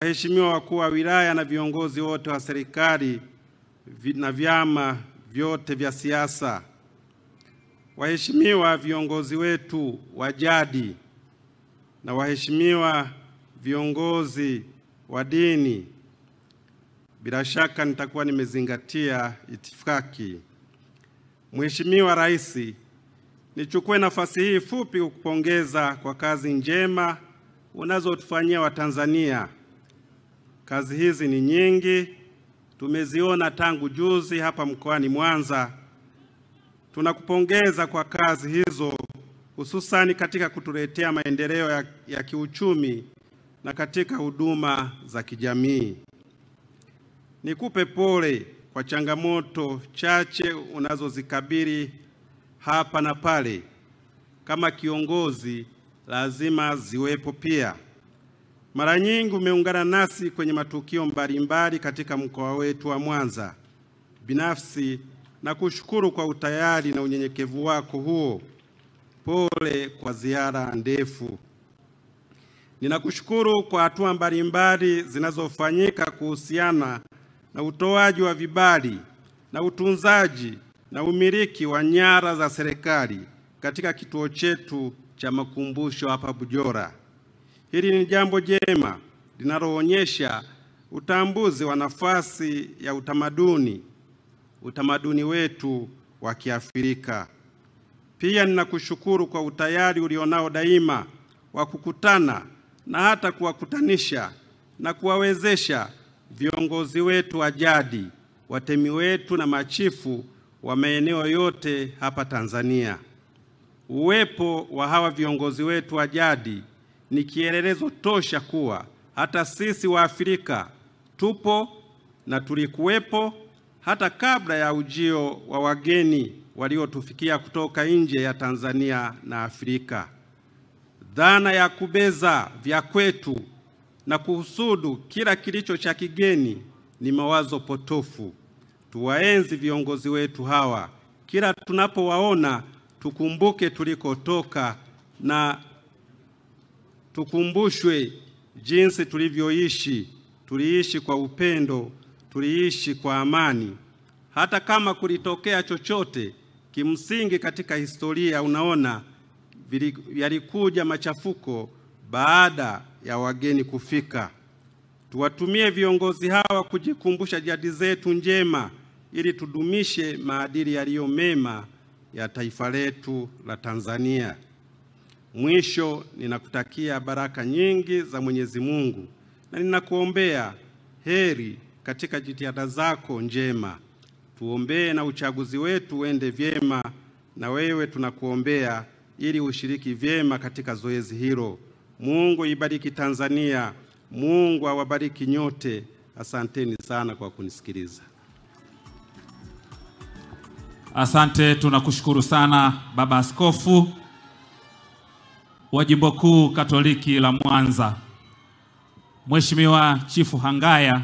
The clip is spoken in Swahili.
Waheshimiwa wakuu wa wilaya na viongozi wote wa serikali na vyama vyote vya siasa, waheshimiwa viongozi wetu wa jadi na waheshimiwa viongozi wa dini, bila shaka nitakuwa nimezingatia itifaki. Mheshimiwa Rais, nichukue nafasi hii fupi kukupongeza kwa kazi njema unazotufanyia Watanzania. Kazi hizi ni nyingi, tumeziona tangu juzi hapa mkoani Mwanza. Tunakupongeza kwa kazi hizo, hususani katika kutuletea maendeleo ya kiuchumi na katika huduma za kijamii. Nikupe pole kwa changamoto chache unazozikabili hapa na pale. Kama kiongozi lazima ziwepo pia. Mara nyingi umeungana nasi kwenye matukio mbalimbali katika mkoa wetu wa Mwanza. Binafsi na kushukuru kwa utayari na unyenyekevu wako huo. Pole kwa ziara ndefu. Ninakushukuru kwa hatua mbalimbali zinazofanyika kuhusiana na utoaji wa vibali na utunzaji na umiliki wa nyara za serikali katika kituo chetu cha makumbusho hapa Bujora. Hili ni jambo jema linaloonyesha utambuzi wa nafasi ya utamaduni wetu wa Kiafrika. Pia ninakushukuru kwa utayari ulionao daima wa kukutana na hata kuwakutanisha na kuwawezesha viongozi wetu wa jadi, watemi wetu na machifu wa maeneo yote hapa Tanzania. Uwepo wa hawa viongozi wetu wa jadi ni kielelezo tosha kuwa hata sisi wa Afrika tupo na tulikuwepo hata kabla ya ujio wa wageni waliotufikia kutoka nje ya Tanzania na Afrika. Dhana ya kubeza vya kwetu na kuhusudu kila kilicho cha kigeni ni mawazo potofu. Tuwaenzi viongozi wetu hawa. Kila tunapowaona tukumbuke tulikotoka na tukumbushwe jinsi tulivyoishi. Tuliishi kwa upendo, tuliishi kwa amani. Hata kama kulitokea chochote, kimsingi katika historia unaona yalikuja machafuko baada ya wageni kufika. Tuwatumie viongozi hawa kujikumbusha jadi zetu njema ili tudumishe maadili yaliyo mema ya taifa letu la Tanzania. Mwisho, ninakutakia baraka nyingi za Mwenyezi Mungu na ninakuombea heri katika jitihada zako njema. Tuombee na uchaguzi wetu uende vyema, na wewe tunakuombea ili ushiriki vyema katika zoezi hilo. Mungu ibariki Tanzania. Mungu awabariki nyote. Asanteni sana kwa kunisikiliza. Asante, tunakushukuru sana Baba Askofu wa Jimbo Kuu Katoliki la Mwanza. Mheshimiwa Chifu Hangaya